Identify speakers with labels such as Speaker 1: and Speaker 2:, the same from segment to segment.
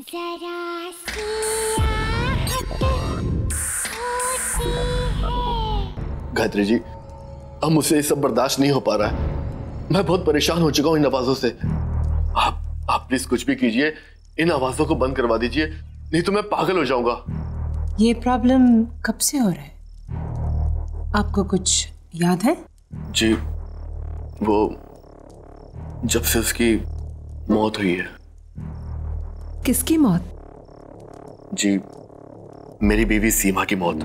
Speaker 1: जरा सी आहट होती है।
Speaker 2: गायत्री जी, अब मुझसे ये सब बर्दाश्त नहीं हो पा रहा है। मैं बहुत परेशान हो चुका हूँ इन आवाजों से। आप प्लीज कुछ भी कीजिए, इन आवाजों को बंद करवा दीजिए, नहीं तो मैं पागल हो जाऊंगा।
Speaker 3: ये प्रॉब्लम कब से हो रहा है? आपको कुछ याद है?
Speaker 2: जी, वो जब से उसकी मौत हुई है।
Speaker 3: किसकी मौत?
Speaker 2: जी, मेरी बीवी सीमा की मौत।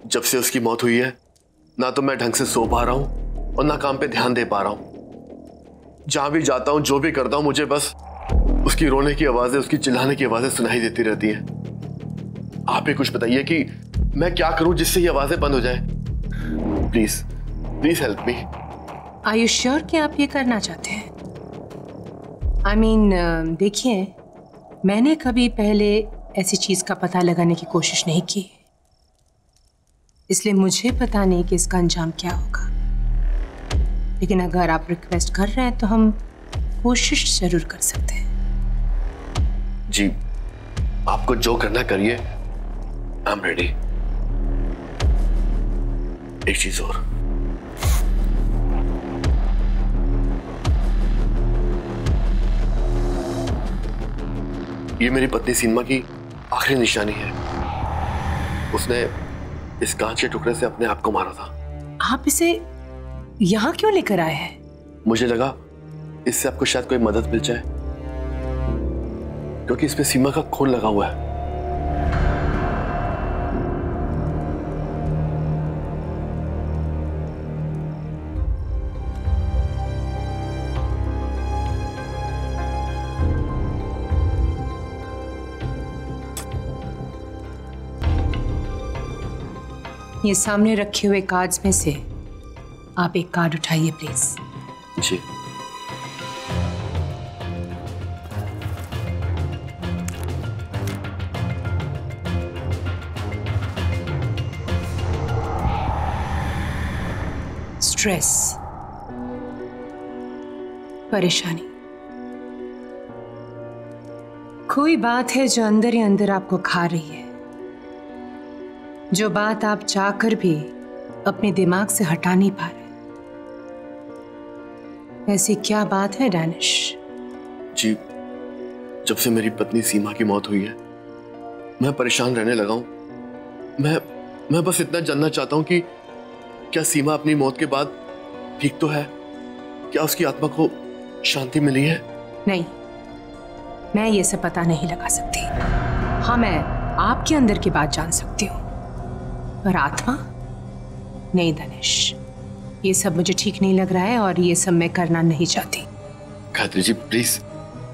Speaker 2: जब से उसकी मौत हुई है, ना तो मैं ढंग से सो पा रहा हूं और ना काम पे ध्यान दे पा रहा हूं। जहां भी जाता हूं, जो भी करता हूं, मुझे बस उसकी रोने की आवाजें, उसकी चिल्लाने की आवाजें सुनाई देती रहती हैं। आप ही कुछ बताइए कि मैं क्या करूं जिससे ये आवाजें बंद हो जाए। Please please help me.
Speaker 3: Are you sure कि आप ये करना चाहते हैं? देखिए, मैंने कभी पहले ऐसी चीज का पता लगाने की कोशिश नहीं की, इसलिए मुझे पता नहीं कि इसका अंजाम क्या होगा। लेकिन अगर आप रिक्वेस्ट कर रहे हैं तो हम कोशिश जरूर कर सकते हैं।
Speaker 2: जी, आपको जो करना करिए, आई एम रेडी। एक चीज और, ये मेरी पत्नी सीमा की आखिरी निशानी है। उसने इस कांच के टुकड़े से अपने आप को मारा था।
Speaker 3: आप इसे यहां क्यों लेकर आए हैं?
Speaker 2: मुझे लगा इससे आपको शायद कोई मदद मिल जाए, क्योंकि इसमें सीमा का खून लगा हुआ है।
Speaker 3: ये सामने रखे हुए कार्ड्स में से आप एक कार्ड उठाइए प्लीज।
Speaker 2: जी।
Speaker 3: स्ट्रेस, परेशानी, कोई बात है जो अंदर ही अंदर आपको खा रही है, जो बात आप चाहकर भी अपने दिमाग से हटा नहीं पा रहे। ऐसी क्या बात है डैनिश?
Speaker 2: जी, जब से मेरी पत्नी सीमा की मौत हुई है, मैं परेशान रहने लगा हूं। मैं बस इतना जानना चाहता हूं कि क्या सीमा अपनी मौत के बाद ठीक तो है? क्या उसकी आत्मा को शांति मिली है?
Speaker 3: नहीं, मैं ये सब पता नहीं लगा सकती। हाँ, मैं आपके अंदर की बात जान सकती हूँ, पर आत्मा नहीं दानिश। ये सब मुझे ठीक नहीं लग रहा है और ये सब मैं करना नहीं चाहती।
Speaker 2: गायत्री जी, प्लीज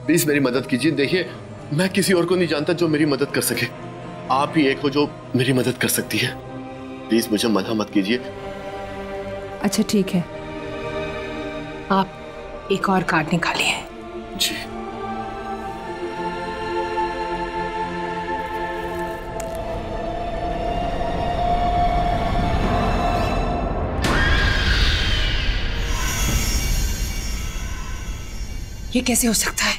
Speaker 2: प्लीज मेरी मदद कीजिए। देखिए, मैं किसी और को नहीं जानता जो मेरी मदद कर सके। आप ही एक हो जो मेरी मदद कर सकती है। प्लीज मुझे मना मत कीजिए।
Speaker 3: अच्छा ठीक है, आप एक और कार्ड निकालिए।
Speaker 2: जी।
Speaker 3: ये कैसे हो सकता है?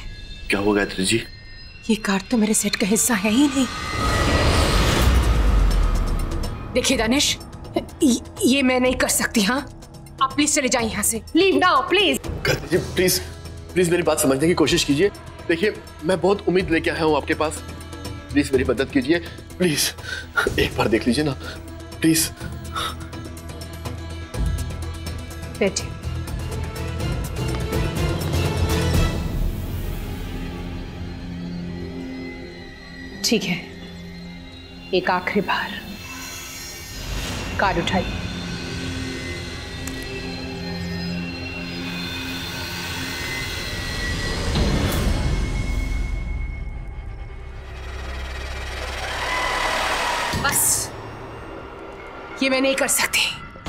Speaker 2: क्या हुआ गायत्री जी?
Speaker 3: ये कार्ड तो मेरे सेट का हिस्सा है ही नहीं। देखिए दानिश, ये मैं नहीं कर सकती। हाँ, आप प्लीज चले जाइए यहाँ से। Leave now please.
Speaker 2: Gayatri ji, please please मेरी बात समझने की कोशिश कीजिए। देखिए, मैं बहुत उम्मीद लेके आया हूँ आपके पास। प्लीज मेरी मदद कीजिए। प्लीज एक बार देख लीजिए ना, प्लीज।
Speaker 3: बैठिए। ठीक है, एक आखिरी बार कार्ड उठाइए। बस, ये मैं नहीं कर सकती,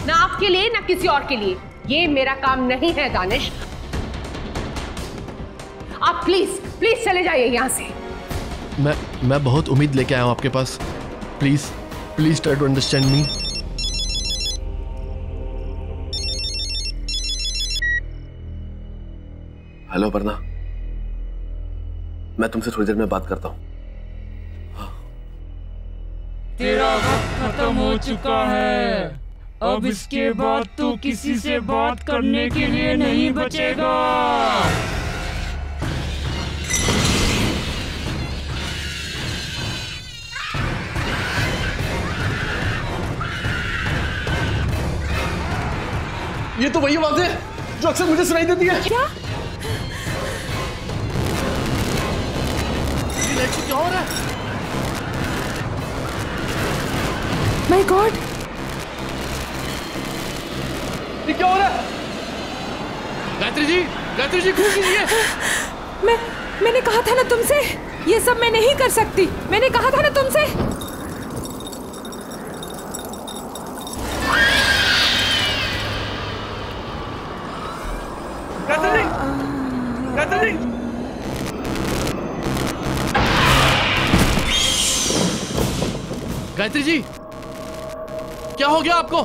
Speaker 3: ना आपके लिए ना किसी और के लिए। ये मेरा काम नहीं है दानिश। आप प्लीज प्लीज चले जाइए यहां से।
Speaker 2: मैं बहुत उम्मीद लेके आया हूँ आपके पास। Please please try to understand me. Hello Aparna, मैं तुमसे थोड़ी देर में बात करता हूँ।
Speaker 4: तेरा वक्त खत्म हो चुका है। अब इसके बाद तू किसी से बात करने के लिए नहीं बचेगा।
Speaker 2: ये तो वही आवाज़ है जो अक्सर मुझे सुनाई देती है।
Speaker 3: क्या?
Speaker 2: ये लाइट से क्या हो रहा है?
Speaker 3: माय गॉड,
Speaker 2: ये क्या हो रहा है? गायत्री जी खूब कीजिए।
Speaker 3: मैंने कहा था ना तुमसे, ये सब मैं नहीं कर सकती। मैंने कहा था ना तुमसे।
Speaker 2: गायत्री गायत्री जी, क्या हो गया आपको?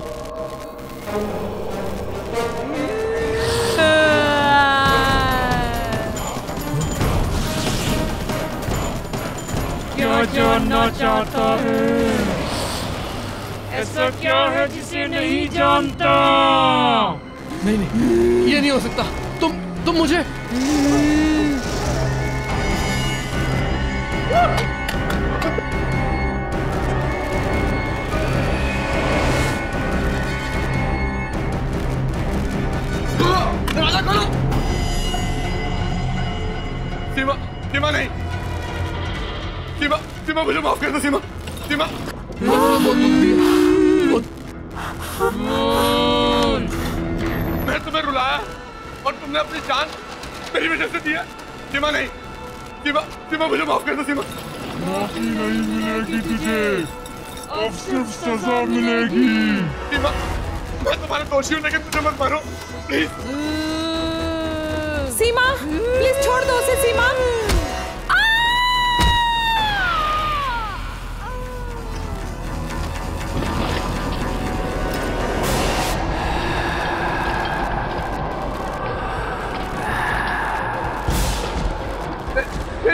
Speaker 4: क्या जानना चाहता है? ऐसा क्या है जिसे नहीं जानता?
Speaker 2: नहीं, ये नहीं हो सकता। तुम मुझे सीमा नहीं, सीमा मुझे माफ कर दो। सीमा मैं तुम्हें रुलाया और तुमने अपनी जान मेरी वजह से दी है। सीमा नहीं, सीमा मुझे माफ कर दो। सीमा
Speaker 4: माफी नहीं मिलेगी तुझे, अब सिर्फ सजा मिलेगी।
Speaker 2: सीमा, मैं तुम्हारा दोषी हूँ लेकिन मुझे मत मारो प्लीज।
Speaker 3: सीमा प्लीज छोड़ दो उसे। सीमा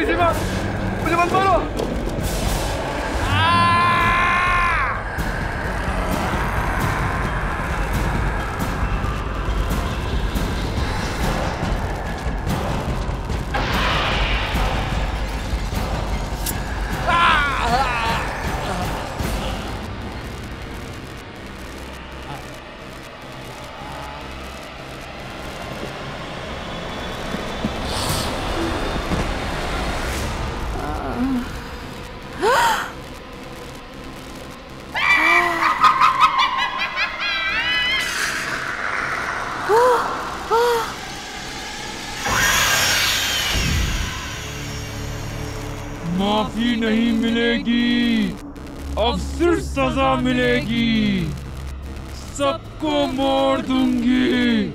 Speaker 2: सीमा, मुझे मत मारो।
Speaker 4: माफी नहीं मिलेगी, अब सिर्फ सजा मिलेगी। सबको मोड़ दूंगी।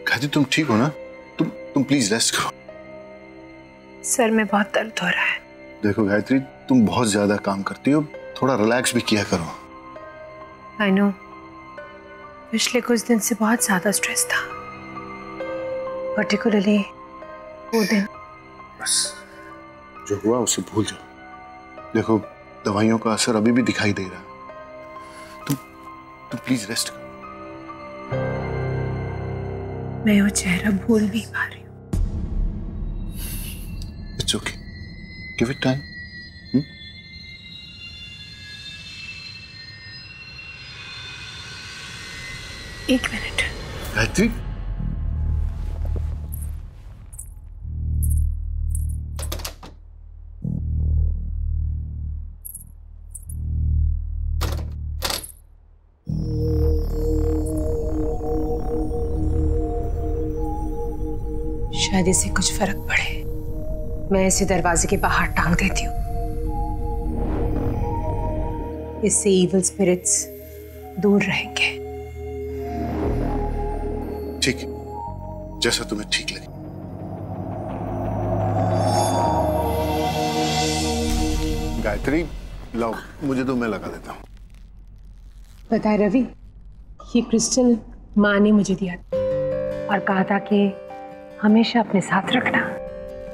Speaker 5: गायत्री, तुम ठीक हो ना? तुम प्लीज रेस्ट करो।
Speaker 3: सर में बहुत दर्द हो रहा है।
Speaker 5: देखो गायत्री, तुम बहुत ज्यादा काम करती हो, थोड़ा रिलैक्स भी किया करो।
Speaker 3: आई नो, पिछले कुछ दिन से बहुत ज्यादा स्ट्रेस था, पर्टिकुलरली वो दिन।
Speaker 5: बस जो हुआ उसे भूल जाओ। देखो, दवाइयों का असर अभी भी दिखाई दे रहा है। तुम प्लीज रेस्ट करो।
Speaker 3: मैं वो चेहरा भूल नहीं पा रही हूँ।
Speaker 5: It's okay, give it time.
Speaker 3: एक मिनट।
Speaker 5: गायत्री,
Speaker 3: शायद इससे कुछ फर्क पड़े। मैं इसे दरवाजे के बाहर टांग देती हूँ। इससे इविल स्पिरिट्स दूर रहेंगे।
Speaker 5: ठीक है, जैसा तुम्हें ठीक लगे। गायत्री लाओ, मुझे तो मैं लगा देता हूँ।
Speaker 3: पता है रवि, ये क्रिस्टल माँ ने मुझे दिया और कहा था कि हमेशा अपने साथ रखना,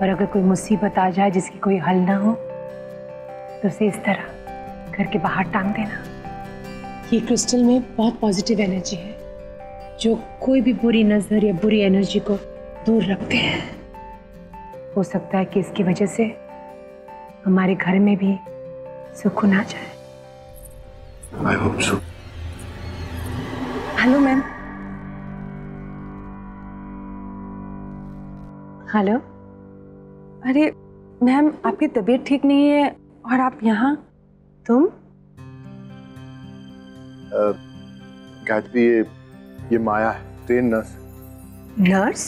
Speaker 3: और अगर कोई मुसीबत आ जाए जिसकी कोई हल ना हो तो उसे इस तरह घर के बाहर टांग देना। ये क्रिस्टल में बहुत पॉजिटिव एनर्जी है जो कोई भी बुरी नजर या बुरी एनर्जी को दूर रखते हैं। हो सकता है कि इसकी वजह से हमारे घर में भी सुकून आ जाए।
Speaker 5: I hope so.
Speaker 3: Hello ma'am. Hello.
Speaker 6: अरे मैम, आपकी तबीयत ठीक नहीं है और आप यहाँ?
Speaker 3: तुम?
Speaker 5: गायत्री, ये माया है, ट्रेन नर्स।
Speaker 3: नर्स?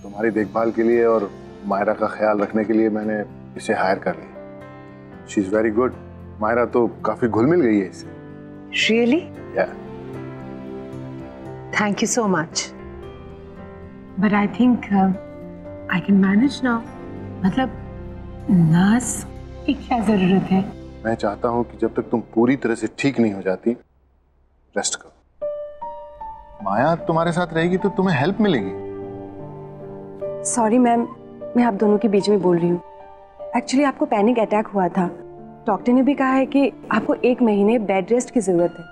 Speaker 5: तुम्हारी देखभाल के लिए और मायरा का ख्याल रखने के लिए मैंने इसे हायर कर लिया। She is very good. Myra तो काफी घुल मिल गई है इससे।
Speaker 3: Really?
Speaker 5: Yeah.
Speaker 3: Thank you so much. But I think I can manage now. मतलब नर्स की क्या जरूरत है?
Speaker 5: मैं चाहता हूँ कि जब तक तुम पूरी तरह से ठीक नहीं हो जाती, रेस्ट करो। माया तुम्हारे साथ रहेगी तो तुम्हें हेल्प मिलेगी।
Speaker 6: सॉरी मैम, मैं आप दोनों के बीच में बोल रही हूँ। एक्चुअली आपको पैनिक अटैक हुआ था। डॉक्टर ने भी कहा है कि आपको 1 महीने बेड रेस्ट की जरूरत है।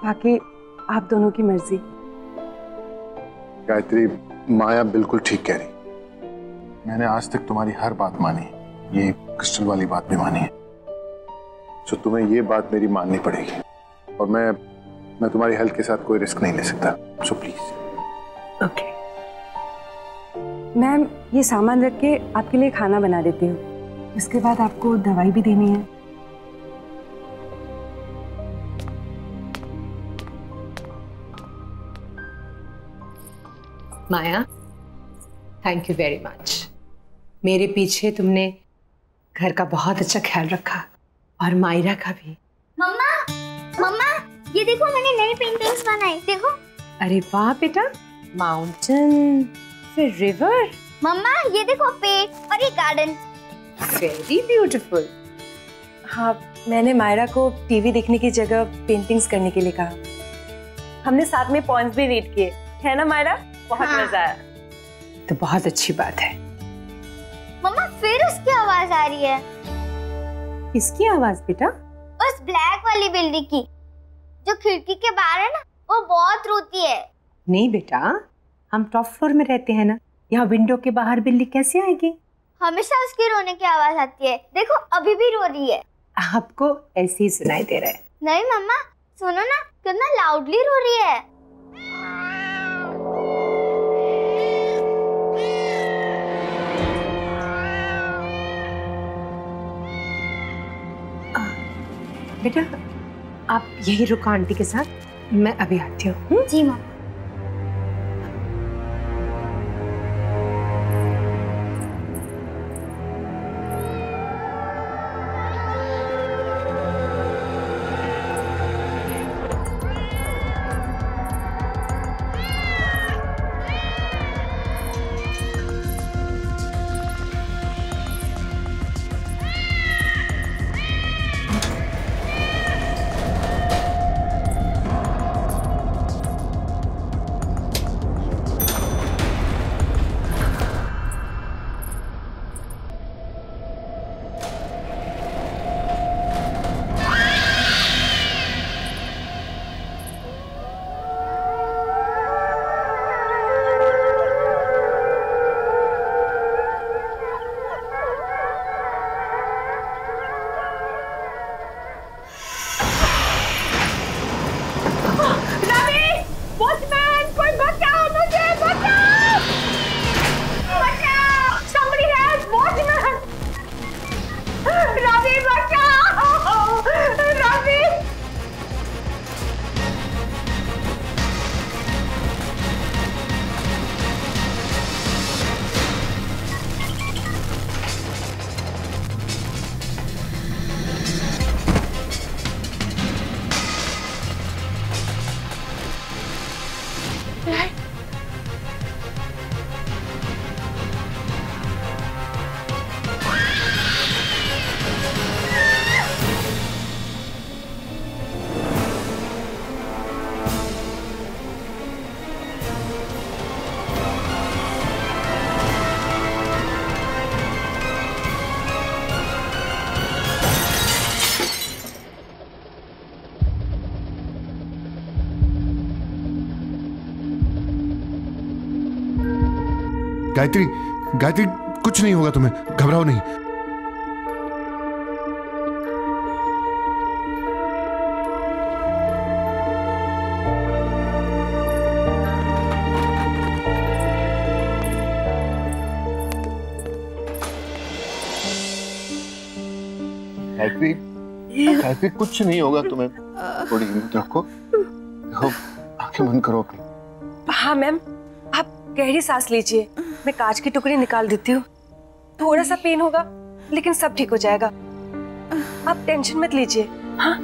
Speaker 6: बाकी आप दोनों की मर्जी।
Speaker 5: गायत्री, माया बिल्कुल ठीक कह रही। मैंने आज तक तुम्हारी हर बात मानी, ये क्रिस्टल वाली बात भी मानी है। तो तुम्हें ये बात मेरी माननी पड़ेगी, और मैं तुम्हारी हेल्थ के साथ कोई रिस्क नहीं ले सकता। So please.
Speaker 3: ओके।
Speaker 6: मैम, ये सामान रख के आपके लिए खाना बना देती हूँ। इसके बाद आपको दवाई भी देनी है।
Speaker 3: माया, थैंक यू वेरी मच। मेरे पीछे तुमने घर का बहुत अच्छा ख्याल रखा, और मायरा का भी।
Speaker 1: मम्मा, मम्मा, ये देखो मैंने नई पेंटिंग्स बनाई, देखो।
Speaker 3: अरे वाह बेटा, माउंटेन, फिर रिवर।
Speaker 1: मम्मा, ये देखो पेड़ और ये गार्डन।
Speaker 3: Very beautiful.
Speaker 6: हाँ, मैंने मायरा को टीवी देखने की जगह पेंटिंग्स करने के लिए कहा। हमने साथ में पॉइंट्स भी रीड किए, है ना मायरा? बहुत मजा आया।
Speaker 3: तो बहुत अच्छी बात है।
Speaker 1: मम्मा, फिर उसकी आवाज आ रही है।
Speaker 3: किसकी आवाज बेटा?
Speaker 1: उस ब्लैक वाली बिल्ली की, जो खिड़की के बाहर है ना, वो बहुत रोती है।
Speaker 3: नहीं बेटा, हम टॉप फ्लोर में रहते हैं ना, यहाँ विंडो के बाहर बिल्ली कैसे आएगी?
Speaker 1: हमेशा उसकी रोने की आवाज आती है। देखो, अभी भी रो रही है।
Speaker 3: आपको ऐसे ही सुनाई दे रहा है।
Speaker 1: नहीं मम्मा, सुनो ना, कितना लाउडली रो रही है।
Speaker 3: बेटा, आप यही रुको आंटी के साथ, मैं अभी आती हूँ।
Speaker 1: जी मम्मा।
Speaker 5: गायत्री, गायत्री कुछ नहीं होगा तुम्हें, घबराओ नहीं। गायत्री, गायत्री कुछ नहीं होगा तुम्हें, थोड़ी हिम्मत रखो। देखो, आंखें बंद करो अपनी।
Speaker 6: हाँ मैम, आप गहरी सांस लीजिए, मैं कांच की टुकड़ी निकाल देती हूँ। थोड़ा सा पेन होगा लेकिन सब ठीक हो जाएगा, आप टेंशन मत लीजिए। हाँ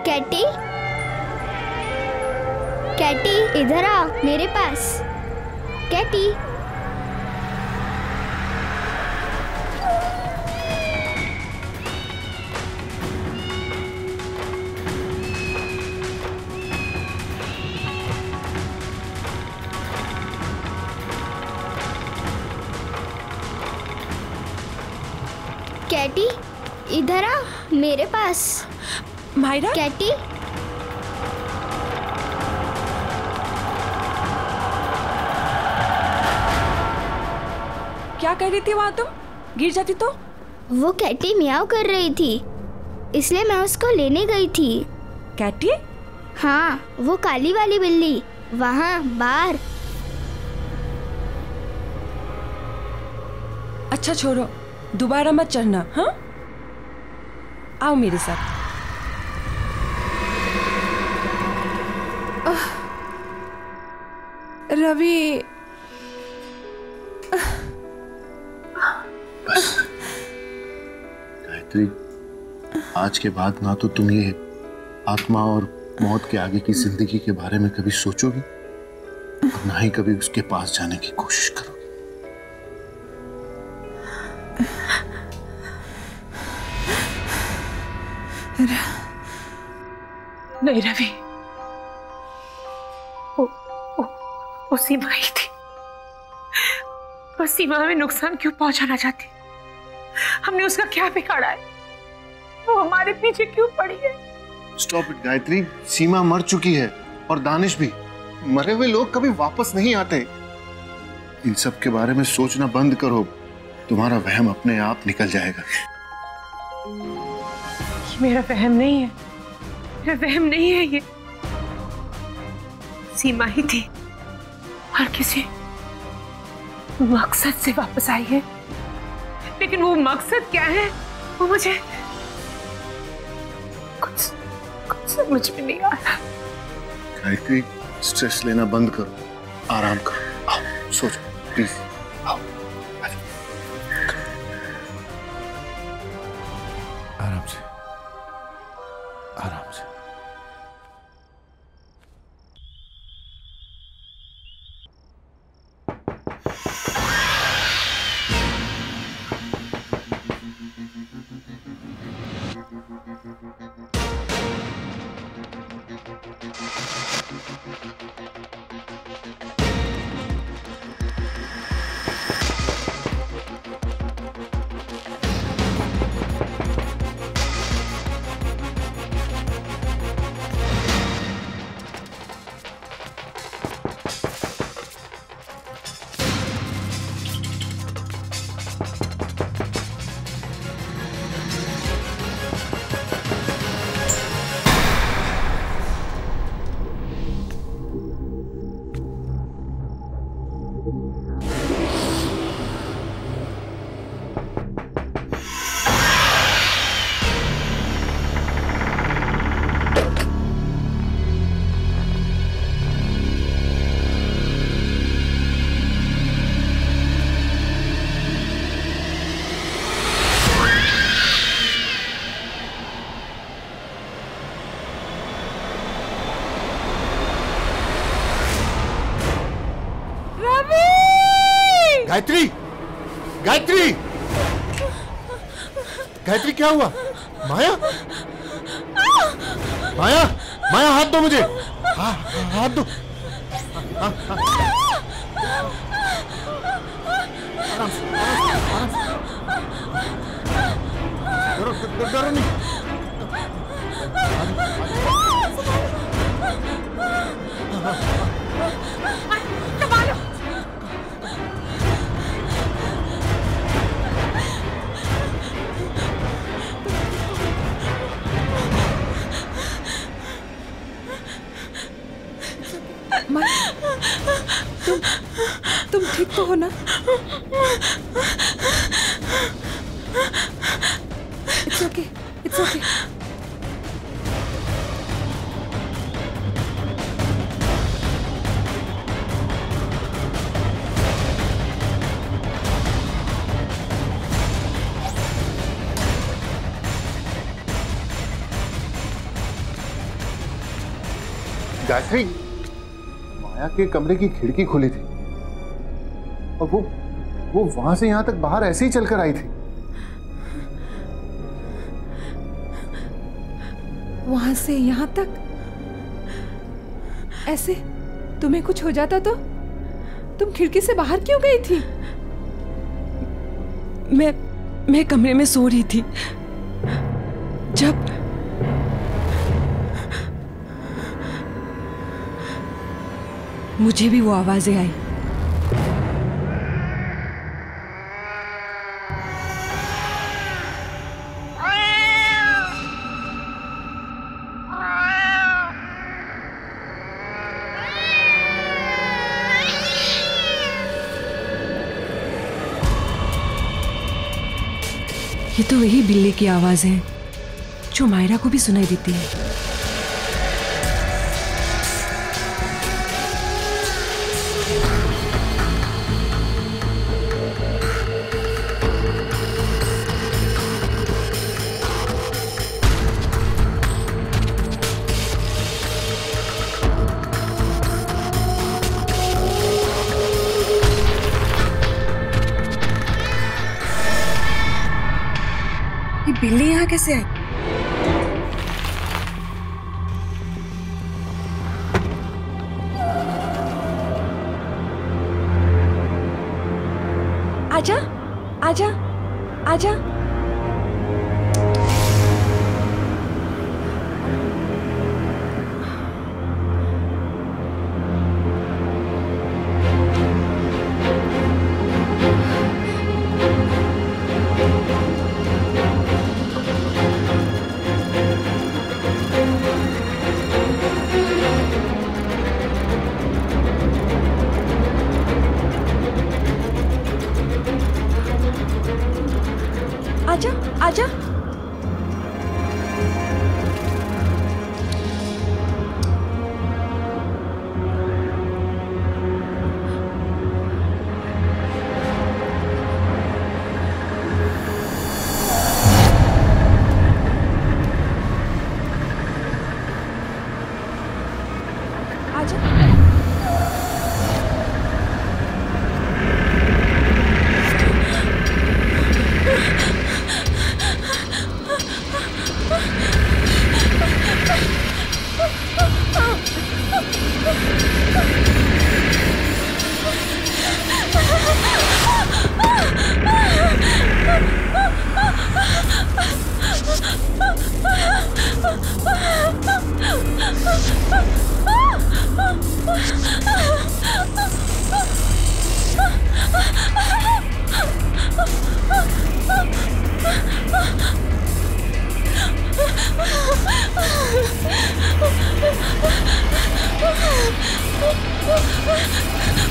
Speaker 1: कैटी, कैटी इधर आ मेरे पास। कैटी, कैटी इधर आ मेरे पास।
Speaker 6: मायरा,
Speaker 1: कैटी,
Speaker 6: क्या कर रही थी वहां तुम? गिर जाती तो?
Speaker 1: वो कैटी मियाओ कर रही थी, इसलिए मैं उसको लेने गई थी।
Speaker 6: कैटी?
Speaker 1: हाँ, वो काली वाली बिल्ली वहाँ बाहर।
Speaker 6: अच्छा छोड़ो, दोबारा मत चढ़ना। हाँ, आओ मेरे साथ। रवि,
Speaker 5: गायत्री, आज के बाद ना तो तुम ये आत्मा और मौत के आगे की जिंदगी के बारे में कभी सोचोगी और ना ही कभी उसके पास जाने की कोशिश करोगी।
Speaker 3: नहीं रवि, वो सीमा ही थी, बस सीमा में नुकसान क्यों पहुंचाना चाहती? हमने उसका क्या बिगाड़ा है? वो हमारे पीछे क्यों पड़ी है?
Speaker 5: स्टॉप इट गायत्री, सीमा मर चुकी है और दानिश भी। मरे हुए लोग कभी वापस नहीं आते। इन सब के बारे में सोचना बंद करो, तुम्हारा वहम अपने आप निकल जाएगा।
Speaker 3: मेरा वहम नहीं है, मेरा वहम नहीं है ये। सीमा ही थी और किसी मकसद से वापस आई है, लेकिन वो मकसद क्या है वो मुझे कुछ समझ में नहीं आ रहा।
Speaker 5: गायत्री, स्ट्रेस लेना बंद करो, आराम करो, आओ सो जाओ प्लीज, आओ आराम से, आराम से। क्या हुआ? माया, माया, माया हाथ दो मुझे, हाथ दो। आराम से, आराम से। डरो नहीं।
Speaker 3: तुम ठीक तो हो ना? It's okay. It's okay.
Speaker 5: Gayatri, माया के कमरे की खिड़की खुली थी और वो वहां से यहां तक बाहर ऐसे ही चलकर आई थी।
Speaker 3: वहां से यहां तक ऐसे? तुम्हें कुछ हो जाता तो तुम खिड़की से बाहर क्यों गई थी?
Speaker 6: मैं कमरे में सो रही थी जब मुझे भी वो आवाजें आई। ये तो वही बिल्ली की आवाज है जो मायरा को भी सुनाई देती है। ये बिल्ली यहाँ कैसे आई? आजा, आजा, आजा। आजा, आजा।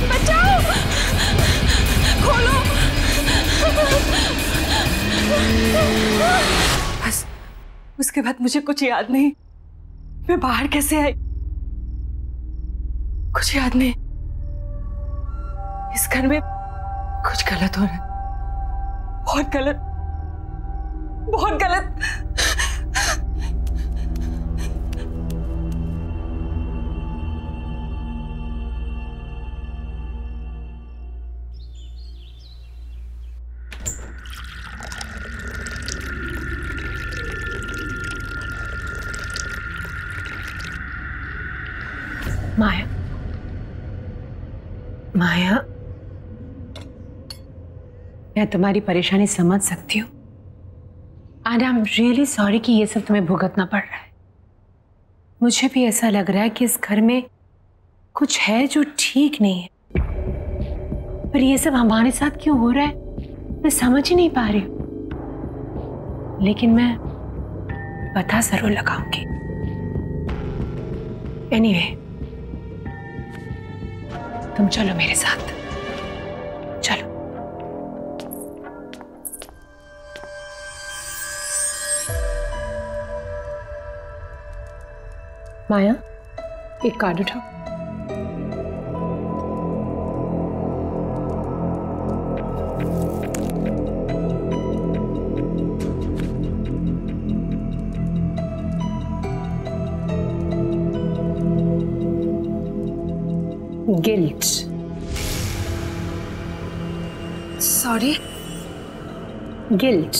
Speaker 6: बचाओ, खोलो। बस उसके बाद मुझे कुछ याद नहीं। मैं बाहर कैसे आई कुछ याद नहीं। इस घर में कुछ गलत हो रहा है, बहुत गलत, बहुत गलत।
Speaker 3: माया, माया, मैं तुम्हारी परेशानी समझ सकती हूँ and I am really sorry कि ये सब तुम्हें भुगतना पड़ रहा है। मुझे भी ऐसा लग रहा है कि इस घर में कुछ है जो ठीक नहीं है, पर ये सब हमारे साथ क्यों हो रहा है मैं समझ ही नहीं पा रही हूँ। लेकिन मैं पता जरूर लगाऊंगी। एनीवे, तुम चलो मेरे साथ, चलो। माया, एक कार्ड उठाओ। गिल्ट।
Speaker 6: सॉरी?
Speaker 3: गिल्ट।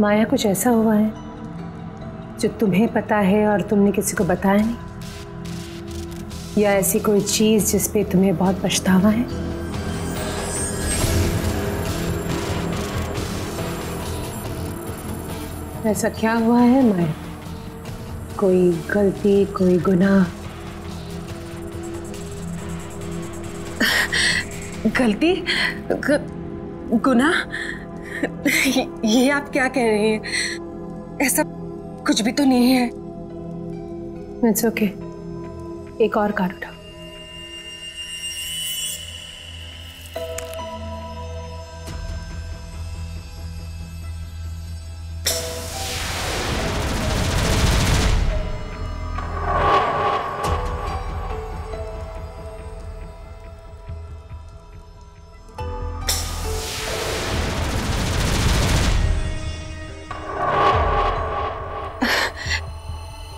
Speaker 3: माया, कुछ ऐसा हुआ है जो तुम्हें पता है और तुमने किसी को बताया नहीं, या ऐसी कोई चीज जिस पे तुम्हें बहुत पछतावा है? ऐसा क्या हुआ है माया? कोई गलती, कोई गुनाह?
Speaker 6: गलती? गुनाह? ये आप क्या कह रही हैं? ऐसा कुछ भी तो नहीं है।
Speaker 3: इट्स ओके, एक और कार्ड उठाओ।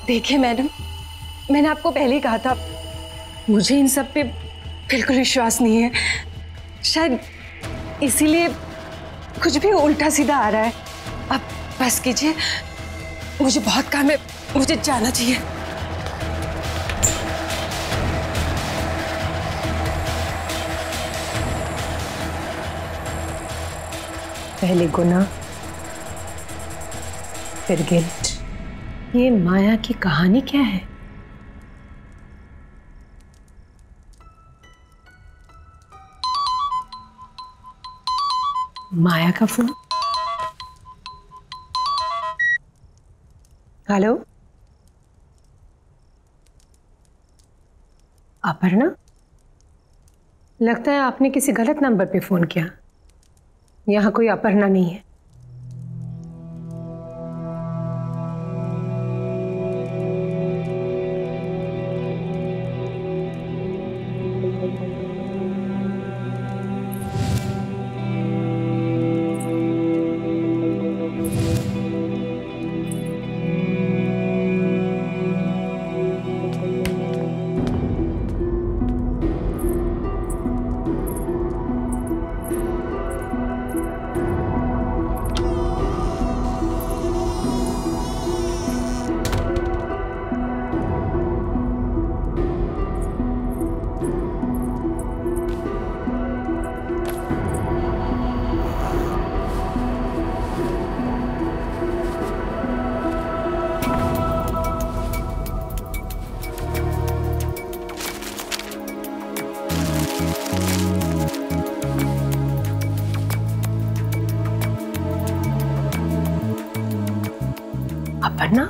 Speaker 6: देखिए मैडम, मैंने आपको पहले ही कहा था मुझे इन सब पे बिल्कुल विश्वास नहीं है। शायद इसीलिए कुछ भी उल्टा सीधा आ रहा है। अब बस कीजिए, मुझे बहुत काम है, मुझे जाना चाहिए।
Speaker 3: पहले गुनाह, फिर गिल्ट। ये माया की कहानी क्या है? माया का फोन। हेलो, अपर्णा? लगता है आपने किसी गलत नंबर पे फोन किया। यहां कोई अपर्णा नहीं है। अपर्णा?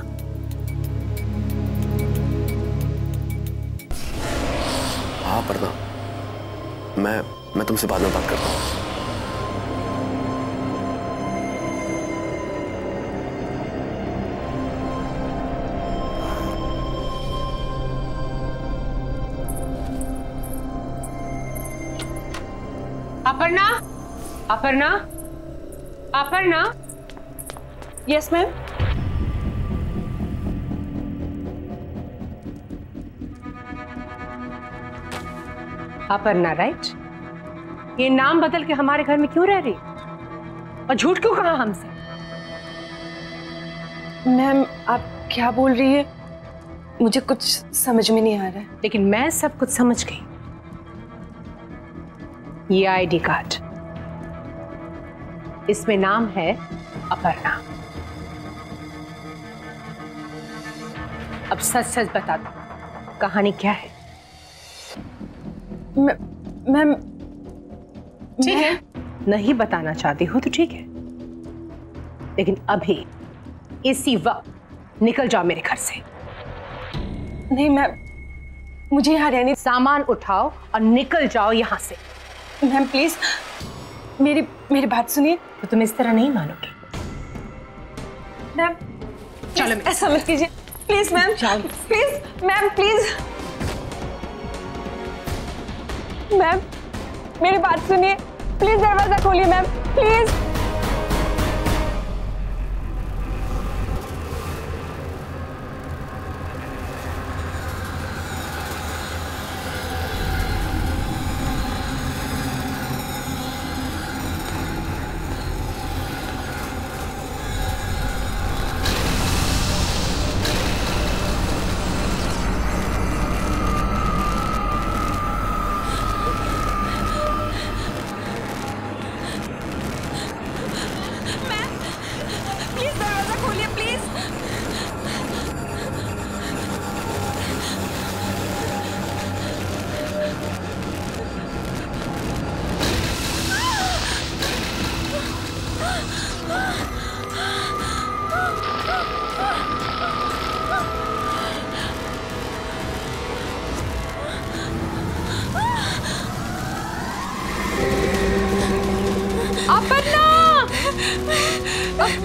Speaker 2: हाँ अपर्णा, मैं तुमसे बाद में बात करता हूँ।
Speaker 3: Aparna, Aparna, Aparna.
Speaker 6: Yes ma'am.
Speaker 3: Aparna right? ये नाम बदल के हमारे घर में क्यों रह रही और झूठ क्यों कहा हमसे?
Speaker 6: मैम आप क्या बोल रही है? मुझे कुछ समझ में नहीं आ रहा है।
Speaker 3: लेकिन मैं सब कुछ समझ गई। ये आईडी कार्ड, इसमें नाम है अपर्णा। अब सच सच बता दो, कहानी क्या है?
Speaker 6: मैम
Speaker 3: ठीक है, नहीं बताना चाहती हो तो ठीक है, लेकिन अभी इसी वक्त निकल जाओ मेरे घर से।
Speaker 6: नहीं मैम, मुझे यहाँ रहने।
Speaker 3: सामान उठाओ और निकल जाओ यहाँ से।
Speaker 6: मैम प्लीज मेरी बात सुनिए।
Speaker 3: तो तुम इस तरह नहीं मानोगे।
Speaker 6: मैम
Speaker 3: चलो
Speaker 6: ऐसा मत कीजिए please ma'am. Please ma'am, please ma'am मेरी बात सुनिए, प्लीज दरवाजा खोलिए मैम, प्लीज।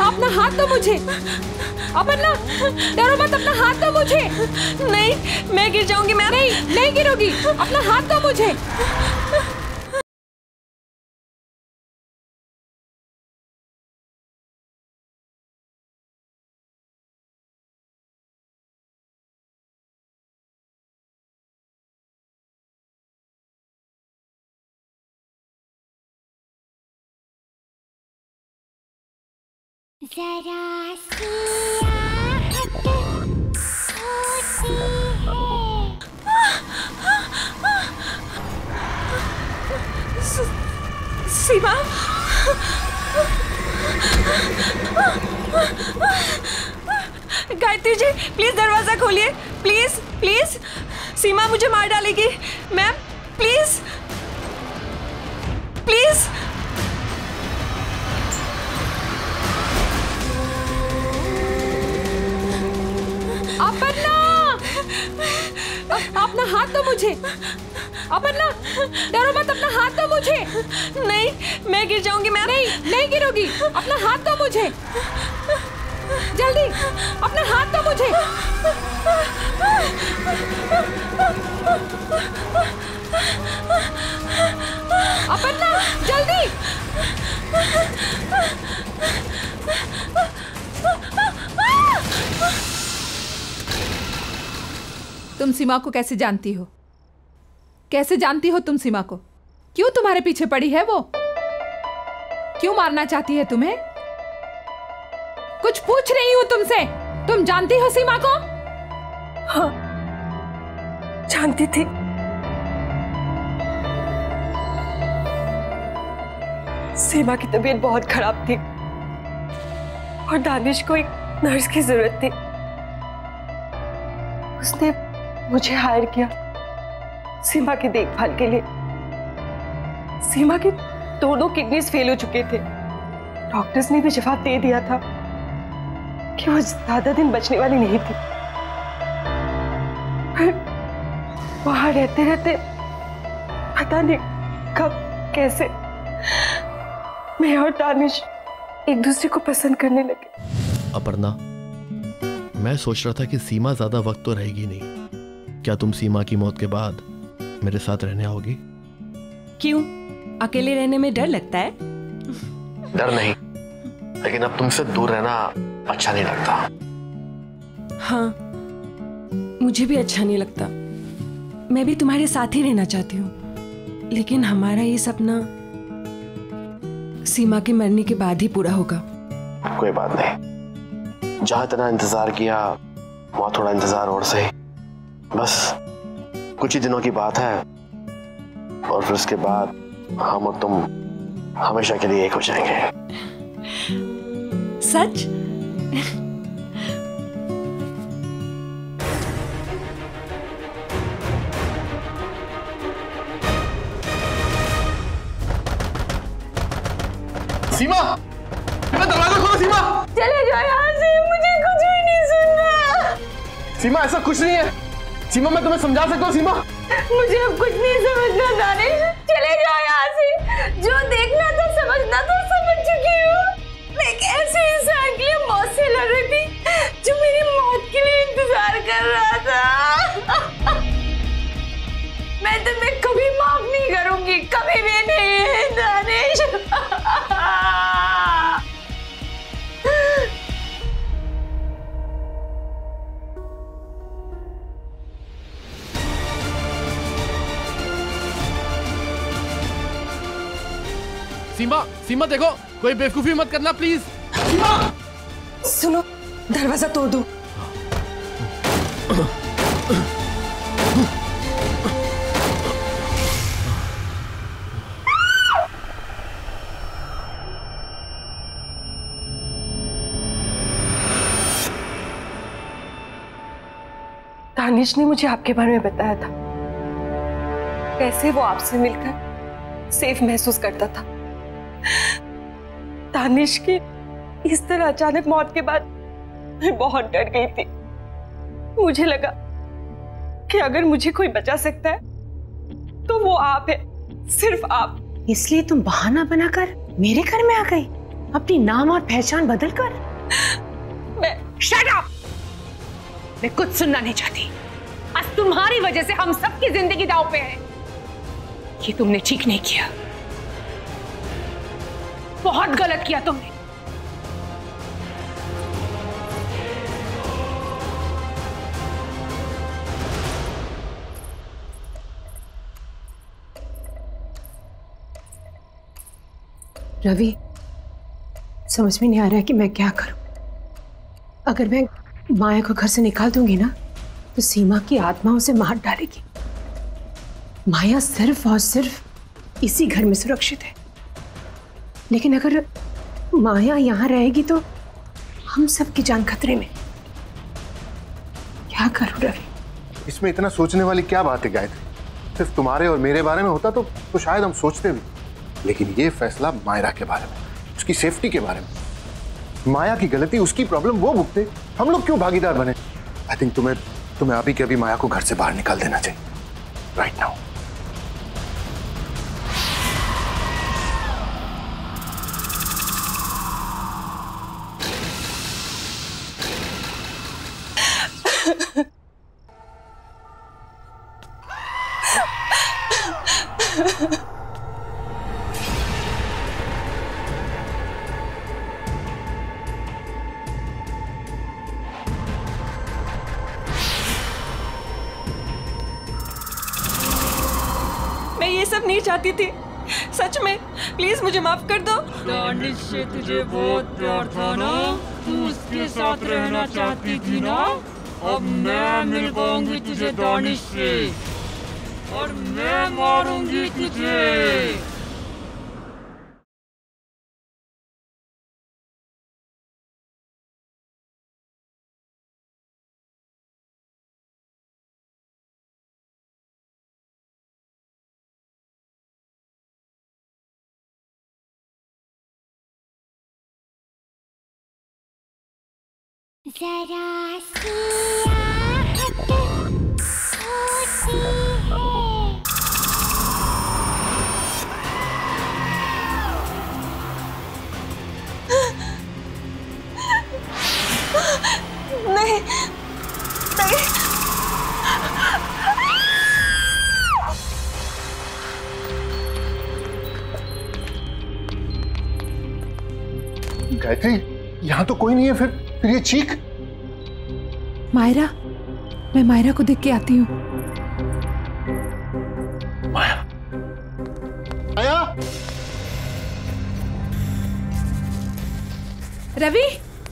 Speaker 3: अपना हाथ दो मुझे। अपर्णा, डरो मत, अपना हाथ दो मुझे।
Speaker 6: नहीं, मैं गिर जाऊंगी मैम।
Speaker 3: नहीं गिरोगी, अपना हाथ दो मुझे।
Speaker 1: जरा सी आहट होती है।
Speaker 6: सीमा, गायत्री जी प्लीज दरवाजा खोलिए, प्लीज प्लीज। सीमा मुझे मार डालेगी मैम, प्लीज प्लीज।
Speaker 3: अपर्णा, अपना हाथ दो मुझे। अपर्णा, डरो मत, अपना हाथ दो मुझे।
Speaker 6: नहीं, मैं गिर जाऊंगी मैम।
Speaker 3: नहीं गिरोगी, अपना हाथ दो मुझे। जल्दी, अपना हाथ दो मुझे। अपर्णा, जल्दी।
Speaker 7: तुम सीमा को कैसे जानती हो? कैसे जानती हो तुम सीमा को? क्यों तुम्हारे पीछे पड़ी है वो? क्यों मारना चाहती है तुम्हें? कुछ पूछ रही हूं तुमसे। तुम जानती हो सीमा को?
Speaker 6: हाँ, जानती थी। सीमा की तबीयत बहुत खराब थी और दानिश को एक नर्स की जरूरत थी। उसने मुझे हायर किया सीमा की देखभाल के लिए। सीमा की दोनों किडनीज फेल हो चुके थे। डॉक्टर्स ने भी जवाब दे दिया था कि वो ज्यादा दिन बचने वाली नहीं थी। फिर वहां रहते रहते पता नहीं कब कैसे मैं और दानिश एक दूसरे को पसंद करने लगे।
Speaker 2: अपर्णा, मैं सोच रहा था कि सीमा ज्यादा वक्त तो रहेगी नहीं। क्या तुम सीमा की मौत के बाद मेरे साथ रहने आओगी?
Speaker 6: क्यों, अकेले रहने में डर लगता है?
Speaker 2: डर नहीं, लेकिन अब तुमसे दूर रहना अच्छा नहीं लगता।
Speaker 6: हाँ, मुझे भी अच्छा नहीं लगता। मैं भी तुम्हारे साथ ही रहना चाहती हूँ, लेकिन हमारा ये सपना सीमा के मरने के बाद ही पूरा होगा।
Speaker 2: कोई बात नहीं, जहां इतना इंतजार किया वहां थोड़ा इंतजार और सही। बस कुछ ही दिनों की बात है और फिर उसके बाद हम और तुम हमेशा के लिए एक हो जाएंगे।
Speaker 6: सच?
Speaker 2: सीमा, दरवाजा खोलो सीमा।
Speaker 1: चले जाओ यहाँ से, मुझे कुछ भी नहीं सुनना।
Speaker 2: सीमा ऐसा कुछ नहीं है। सीमा मैं तुम्हें समझा सकता हूँ। सीमा
Speaker 1: मुझे अब कुछ नहीं समझना दानिश, चले जाओ यहाँ से। जो देखना था समझना था समझ चुकी हूँ। मैं एक ऐसे इंसान के लिए मौत से लड़ रही थी जो मेरी मौत के लिए इंतजार कर रहा था। मैं तुम्हें कभी माफ नहीं करूंगी, कभी भी नहीं दानिश।
Speaker 2: सीमा, सीमा देखो, कोई बेवकूफी मत करना प्लीज। सीमा
Speaker 6: सुनो, दरवाजा तोड़ दो। दानिश ने मुझे आपके बारे में बताया था, कैसे वो आपसे मिलकर सेफ महसूस करता था। दानिश की इस तरह अचानक मौत के बाद मैं बहुत डर गई थी। मुझे लगा कि अगर मुझे कोई बचा सकता है तो वो आप है, सिर्फ आप।
Speaker 3: इसलिए तुम बहाना बनाकर मेरे घर में आ गई, अपनी नाम और पहचान बदलकर।
Speaker 6: मैं
Speaker 3: शट अप! मैं कुछ सुनना नहीं चाहती। आज तुम्हारी वजह से हम सबकी जिंदगी दांव पे है। ये तुमने ठीक नहीं किया, बहुत गलत किया तुमने। रवि, समझ में नहीं आ रहा है कि मैं क्या करूं। अगर मैं माया को घर से निकाल दूंगी ना तो सीमा की आत्मा उसे मार डालेगी। माया सिर्फ और सिर्फ इसी घर में सुरक्षित है, लेकिन अगर माया यहां रहेगी तो हम सबकी जान खतरे में। क्या करूं रवि?
Speaker 5: इसमें इतना सोचने वाली क्या बात है गायत्री? सिर्फ तुम्हारे और मेरे बारे में होता तो शायद हम सोचते भी, लेकिन ये फैसला मायरा के बारे में, उसकी सेफ्टी के बारे में। माया की गलती, उसकी प्रॉब्लम वो भुगते, हम लोग क्यों भागीदार बने? आई थिंक तुम्हें अभी के अभी माया को घर से बाहर निकाल देना चाहिए, राइट नाउ।
Speaker 6: मैं ये सब नहीं चाहती थी, सच में। प्लीज मुझे माफ कर दो।
Speaker 4: दानिश से तुझे बहुत प्यार था ना, तू उसके साथ रहना चाहती थी ना। अब मैं मिल पाऊंगी तुझे दानिश से और मैं मारूंगी तुझे।
Speaker 1: जरा सी आहट होती है। नहीं, नहीं।
Speaker 5: गायत्री, यहाँ तो कोई नहीं है, फिर ये चीख।
Speaker 7: मायरा, मैं मायरा को देख के आती हूँ।
Speaker 5: माया, माया।
Speaker 7: रवि,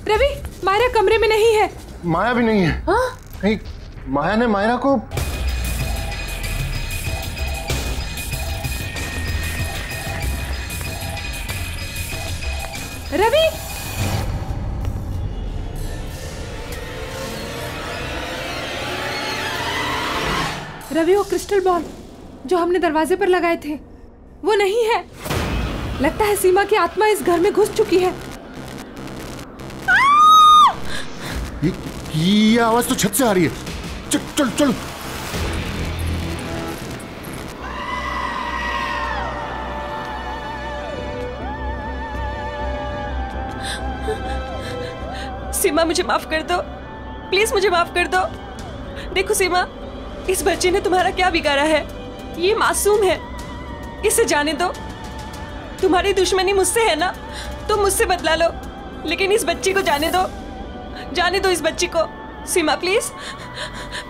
Speaker 7: रवि, मायरा कमरे में नहीं है।
Speaker 5: माया भी नहीं है।
Speaker 7: हाँ?
Speaker 5: कहीं माया ने मायरा को
Speaker 7: रवि, रवि, वो क्रिस्टल बॉल जो हमने दरवाजे पर लगाए थे वो नहीं है। लगता है सीमा की आत्मा इस घर में घुस चुकी है।
Speaker 5: ये आवाज तो छत से आ रही है। चल चल चल।
Speaker 6: सीमा, मुझे माफ कर दो, प्लीज मुझे माफ कर दो। देखो सीमा, इस बच्चे ने तुम्हारा क्या बिगाड़ा है? ये मासूम है, इसे जाने दो। तुम्हारी दुश्मनी मुझसे है ना, तो मुझसे बदला लो, लेकिन इस बच्ची को जाने दो, जाने दो इस बच्ची को। सीमा प्लीज,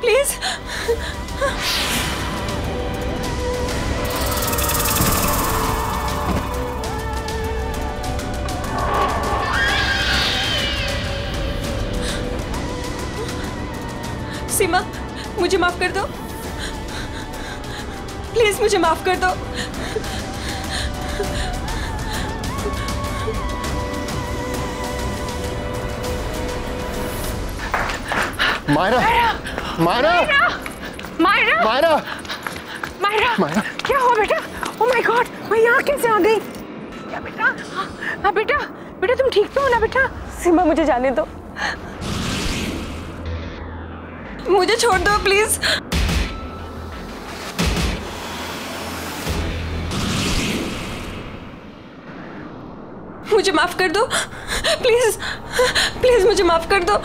Speaker 6: प्लीज। सीमा, मुझे माफ कर दो, प्लीज मुझे माफ कर दो।
Speaker 5: मायरा, मायरा,
Speaker 6: मायरा,
Speaker 5: मायरा,
Speaker 6: मायरा,
Speaker 5: मायरा,
Speaker 6: क्या हुआ बेटा? ओह माय गॉड, मैं यहाँ कैसे आ गई? क्या बेटा? हाँ बेटा, बेटा तुम ठीक तो हो ना बेटा? सीमा, मुझे जाने दो, मुझे छोड़ दो प्लीज। मुझे माफ कर दो, प्लीज, प्लीज मुझे माफ कर दो,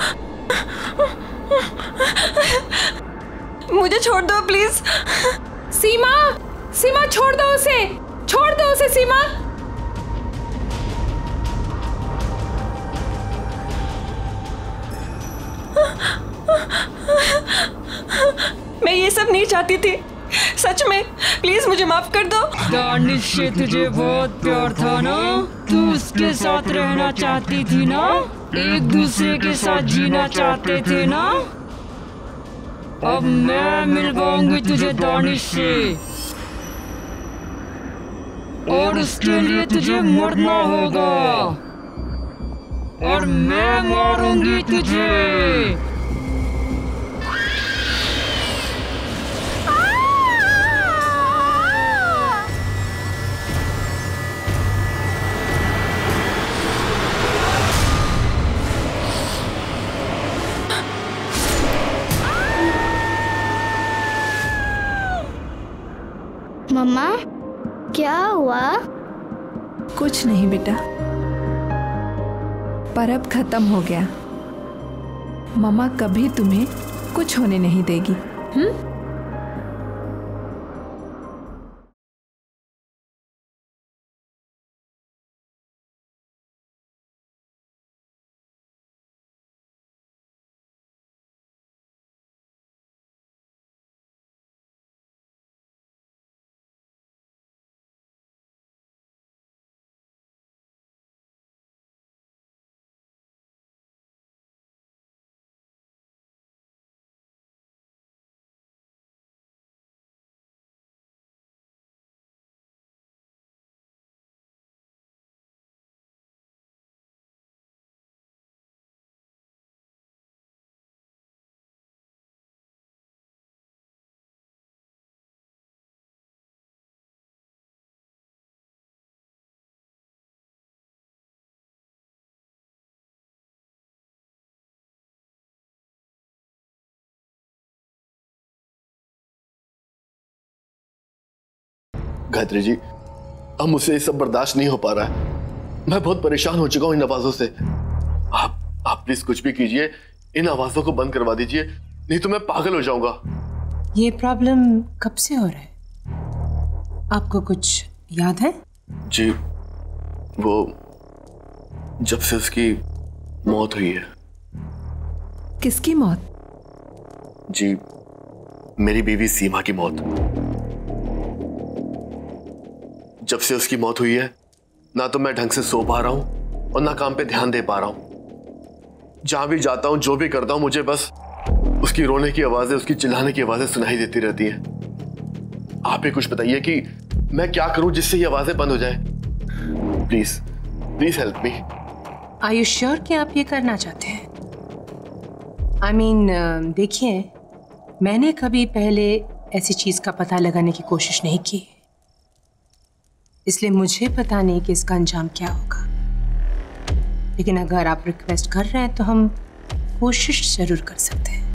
Speaker 6: मुझे छोड़ दो प्लीज।
Speaker 7: सीमा, सीमा छोड़ दो उसे, छोड़ दो उसे सीमा।
Speaker 6: मैं ये सब नहीं चाहती थी, सच में, प्लीज मुझे माफ कर दो।
Speaker 4: दानिश से तुझे बहुत प्यार था ना, तू उसके साथ रहना चाहती थी ना, एक दूसरे के साथ जीना चाहते थे ना। अब मैं मिलवाऊंगी तुझे दानिश से, और उसके लिए तुझे मरना होगा, और मैं मारूंगी तुझे।
Speaker 8: मम्मा, क्या हुआ?
Speaker 7: कुछ नहीं बेटा, पर अब खत्म हो गया। मम्मा कभी तुम्हें कुछ होने नहीं देगी।
Speaker 2: गायत्री जी, अब मुझसे ये सब बर्दाश्त नहीं हो पा रहा है। मैं बहुत परेशान हो चुका हूं इन आवाजों से। आप प्लीज कुछ भी कीजिए, इन आवाजों को बंद करवा दीजिए, नहीं तो मैं पागल हो जाऊंगा।
Speaker 3: ये प्रॉब्लम कब से हो रहा है? आपको कुछ याद है?
Speaker 2: जी, वो जब से उसकी मौत हुई है।
Speaker 7: किसकी मौत?
Speaker 2: जी, मेरी बीवी सीमा की मौत। जब से उसकी मौत हुई है, ना तो मैं ढंग से सो पा रहा हूं और ना काम पे ध्यान दे पा रहा हूं। जहां भी जाता हूं, जो भी करता हूं, मुझे बस उसकी रोने की आवाजें, उसकी चिल्लाने की आवाजें सुनाई देती रहती हैं। आप ही कुछ बताइए कि मैं क्या करूं जिससे ये आवाजें बंद हो जाए। Please please help me.
Speaker 3: Are you sure कि आप ये करना चाहते हैं? आई मीन देखिए, मैंने कभी पहले ऐसी चीज का पता लगाने की कोशिश नहीं की, इसलिए मुझे पता नहीं कि इसका अंजाम क्या होगा। लेकिन अगर आप रिक्वेस्ट कर रहे हैं तो हम कोशिश जरूर कर सकते हैं।